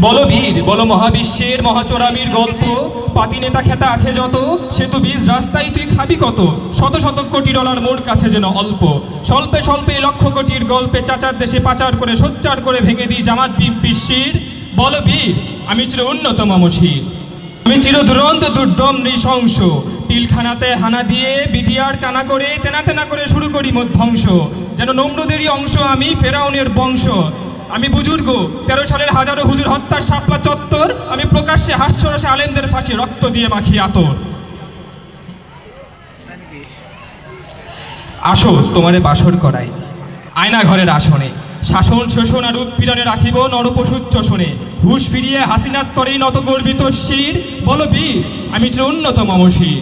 বলো বীর, বলো মহাবিশ্বের মহাচোরামির গল্প। পাতি নেতা খেতা আছে যত, সে তো বীজ রাস্তায় তুই খাবি কত। শত শত কোটি ডলার মোর কাছে যেন অল্প। স্বল্পে স্বল্পে লক্ষ কোটির গল্পে চাচার দেশে পাচার করে সোচ্চার করে ভেঙে দিই জামাত বিশ্বের। বলো বীর, আমি চির উন্নত মমশির, আমি চির দুরন্ত দুর্দম নৃশংস। পিলখানাতে হানা দিয়ে বিটিআর কানা করে তেনা তেনা করে শুরু করি ধ্বংস। যেন নমরুদেরই অংশ আমি, ফেরাউনের বংশ। আমি বুজুর্গ 13 সালের হাজারো হুজুর হত্যার শাপলা চত্বর। আমি প্রকাশ্যে হাস্যরসে আলেমদের ফাঁসি রক্ত দিয়ে মাখি আতর। আসো তোমারে বাসর করাই আয়না ঘরের আসনে। শাসন শোষণ আর উৎপীড়নে রাখিব নরপশুচ্চষণে। হুশ ফিরিয়ে হাসিনার তরেই নত গর্বিত শির। বলো বীর, আমি চির উন্নত মমশির।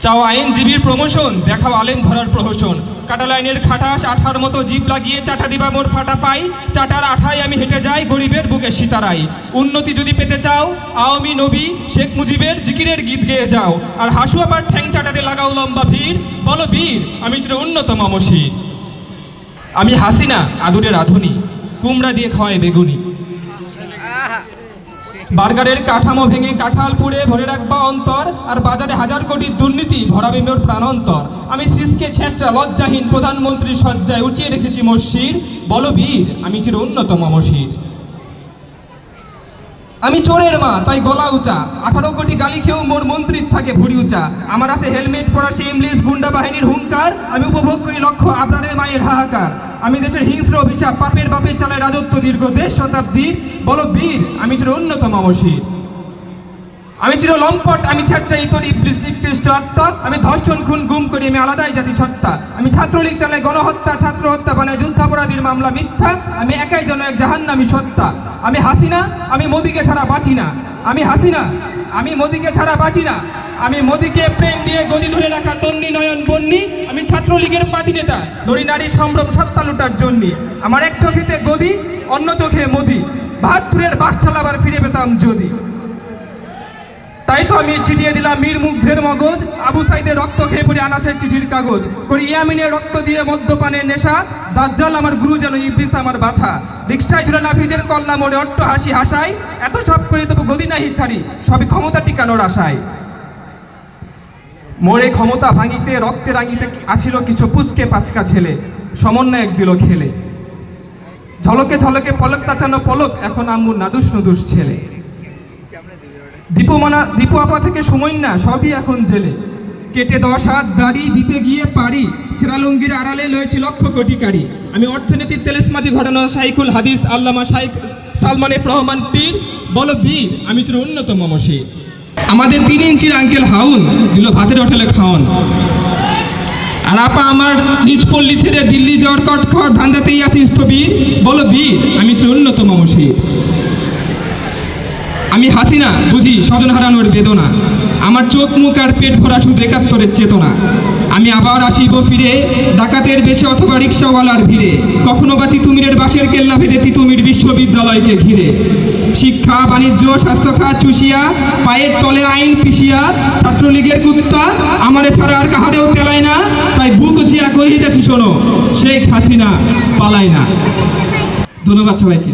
চাও আইনজীবীর প্রমোশন, দেখাও আলেম ধরার প্রহসন। কাটা লাইনের খাটাস আঠার মতো জিভ লাগিয়ে চাটা দিবা মোর ফাটা পাই। চাটার আঠায় আমি হেঁটে যাই গরিবের বুকে সিতারাই। উন্নতি যদি পেতে চাও আওয়ামী নবী শেখ মুজিবের জিকিরের গীত গেয়ে যাও। আর হাসু আবার ঠ্যাং চাটাতে লাগাও লম্বা ভিড়। বলো বীর, আমি চির উন্নত মমশির। আমি হাসিনা আদুরের রাঁধুনি, কুমড়া দিয়ে খাওয়ায় বেগুনি। বার্গারের কাঠামো ভেঙে কাঁঠাল পুড়ে ভরে রাখবা অন্তর। আর বাজারে হাজার কোটি দুর্নীতি ভরাবে মোর প্রাণান্তর। আমি সিসকে ছেঁচড়া লজ্জাহীন প্রধানমন্ত্রীর সজ্জায় উঠিয়ে রেখেছি মসজিদ। বলো বীর, আমি চির উন্নত মমশির। আমি চোরের মা তাই গলা উঁচা, 18 কোটি গালি খেয়েও মোর মন্ত্রীর থাকে ভুড়ি উঁচা। আমার আছে হেলমেট পরা সেমলিস গুন্ডা বাহিনীর হুঙ্কার। আমি উপভোগ করি লক্ষ আবরারের মায়ের হাহাকার। আমি দেশের হিংস্র অভিশাপ পাপের বাপের চালায় রাজত্ব দীর্ঘ 1.5 শতাব্দীর। বলো বীর, আমি চির উন্নত মমশির। আমি চির লম্পট, আমি ছেঁচড়া ইতর ইবলিস নিকৃষ্ট আত্মা। আমি ধর্ষণ খুন গুম করি, আমি আলাদাই জাতি সত্তা। আমি ছাত্রলীগ চালাই গণহত্যা, ছাত্র হত্যা বানায় যুদ্ধাপরাধীর মামলা মিথ্যা। আমি একাই যেন এক জাহান্নামী সত্তা। আমি হাসিনা, আমি মোদিকে ছাড়া বাঁচি না। আমি হাসিনা, আমি মোদিকে ছাড়া বাঁচি না। আমি মোদিকে প্রেম দিয়ে গদি ধরে রাখা তন্নি নয়ন বন্নি। আমি ছাত্রলীগের পাতি নেতা, ধরি নারী সম্ভ্রম সত্তা লুটার জন্যে। আমার এক চোখেতে গদি, অন্য চোখে মোদি। 72-এর বাস চালাবার ফিরে পেতাম যদি। তাই তো আমি ছিটিয়ে দিলাম মীর মুগ্ধের মগজ। আবু সাইদের রক্ত খেয়ে পড়ি আনাসের চিঠির কাগজ। করি ইয়ামিনের রক্ত দিয়ে মদ্যপানের নেশা। দাজ্জাল আমার গুরু যেন ইবলিস আমার বাছা। রিক্সায় ঝুলে নাফিজের কল্লা মোড়ে অট্ট হাসি হাসাই। এত সব করে তবু গদি নাহি ছাড়ি, সবই ক্ষমতা টিকানোর আশায়। মোরে ক্ষমতা ভাঙিতে রক্তে রাঙিতে আসিল কিছু পুচকে পাচকা ছেলে। সমন্বয় এক দিল খেলে। ঝলকে ঝলকে পলক তাচানো পলক, এখন আম্মুর নাদুস নুদুস ছেলে। দীপু আপা থেকে সময় না, সবই এখন জেলে। কেটে 10 হাত দাড়ি দিতে গিয়ে পারি, ছেঁড়ালুঙ্গির আড়ালে লয়েছি লক্ষ কোটি কারি। আমি অর্থনীতির তেলেসমাতি ঘটানো শাইখুল হাদিস আল্লামা শাইখ সালমান এফ রহমান পীর। বলো বীর, আমি চির উন্নত মমশির। আমাদের 3 ইঞ্চির আঙ্কেল হাউন দিল ভাতের হোটেলে খাওয়ান। আর আপা আমার নিজ পল্লী ছেড়ে দিল্লি যাওয়ার কটখট ধান্দাতেই আছে স্থবির। বলো বীর, আমি চির উন্নত মমশির। আমি হাসিনা, বুঝি স্বজন হারানোর বেদনা। আমার চোখ মুখ আর পেট ভরা শুধু 71-এর চেতনা। আমি আবার আসিব ফিরে ডাকাতের বেশে অথবা রিক্সাওয়ালার ভিড়ে। কখনো বা তিতুমিরের বাঁশের কেল্লা ভেদে তিতুমির বিশ্ববিদ্যালয়কে ঘিরে। শিক্ষা বাণিজ্য স্বাস্থ্য খাত চুষিয়া, পায়ের তলে আইন পিষিয়া। ছাত্রলীগের কুত্তা আমারে ছাড়া আর কাহারেও তেলায় না। তাই বুক জিয়া কহিতেছি শোনো, শেখ হাসিনা পালায় না। ধন্যবাদ সবাইকে।